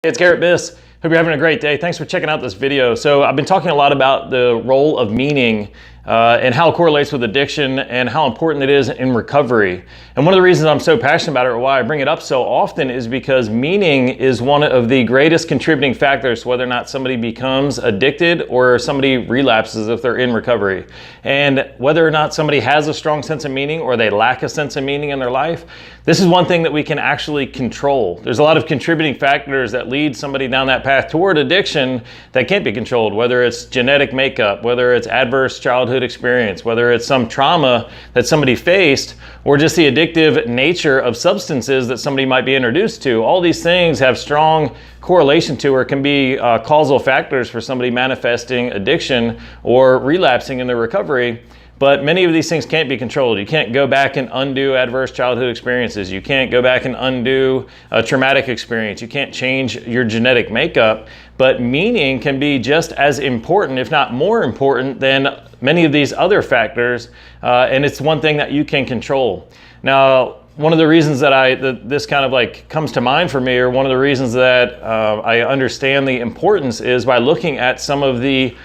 It's Garrett Biss. Hope you're having a great day. Thanks for checking out this video. So I've been talking a lot about the role of meaning and how it correlates with addiction and how important it is in recovery. And one of the reasons I'm so passionate about it, or why I bring it up so often, is because meaning is one of the greatest contributing factors to whether or not somebody becomes addicted or somebody relapses if they're in recovery. And whether or not somebody has a strong sense of meaning or they lack a sense of meaning in their life, this is one thing that we can actually control. There's a lot of contributing factors that lead somebody down that path toward addiction that can't be controlled, whether it's genetic makeup, whether it's adverse childhood experience, whether it's some trauma that somebody faced, or just the addictive nature of substances that somebody might be introduced to. All these things have strong correlation to or can be causal factors for somebody manifesting addiction or relapsing in their recovery. But many of these things can't be controlled. You can't go back and undo adverse childhood experiences. You can't go back and undo a traumatic experience. You can't change your genetic makeup. But meaning can be just as important, if not more important, than many of these other factors. And it's one thing that you can control. Now, one of the reasons that this kind of like comes to mind for me, or one of the reasons that I understand the importance, is by looking at some of the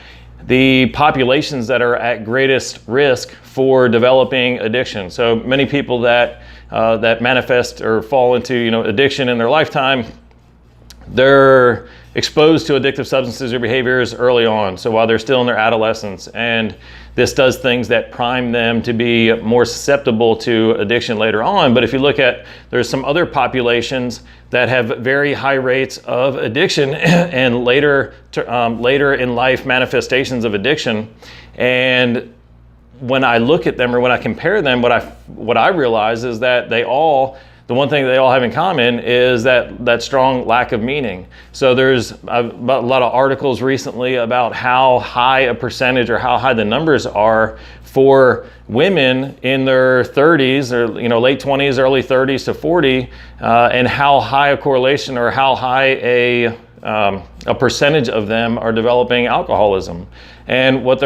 populations that are at greatest risk for developing addiction. So many people that manifest or fall into addiction in their lifetime, they're exposed to addictive substances or behaviors early on, so while they're still in their adolescence, and this does things that prime them to be more susceptible to addiction later on. But if you look at, there's some other populations that have very high rates of addiction and later in life manifestations of addiction. And when I look at them, or when I compare them, what I realize is that the one thing they all have in common is that strong lack of meaning. So there's a lot of articles recently about how high a percentage, or how high the numbers are for women in their 30s, or late 20s, early 30s to 40, and how high a correlation, or how high a percentage of them are developing alcoholism. And what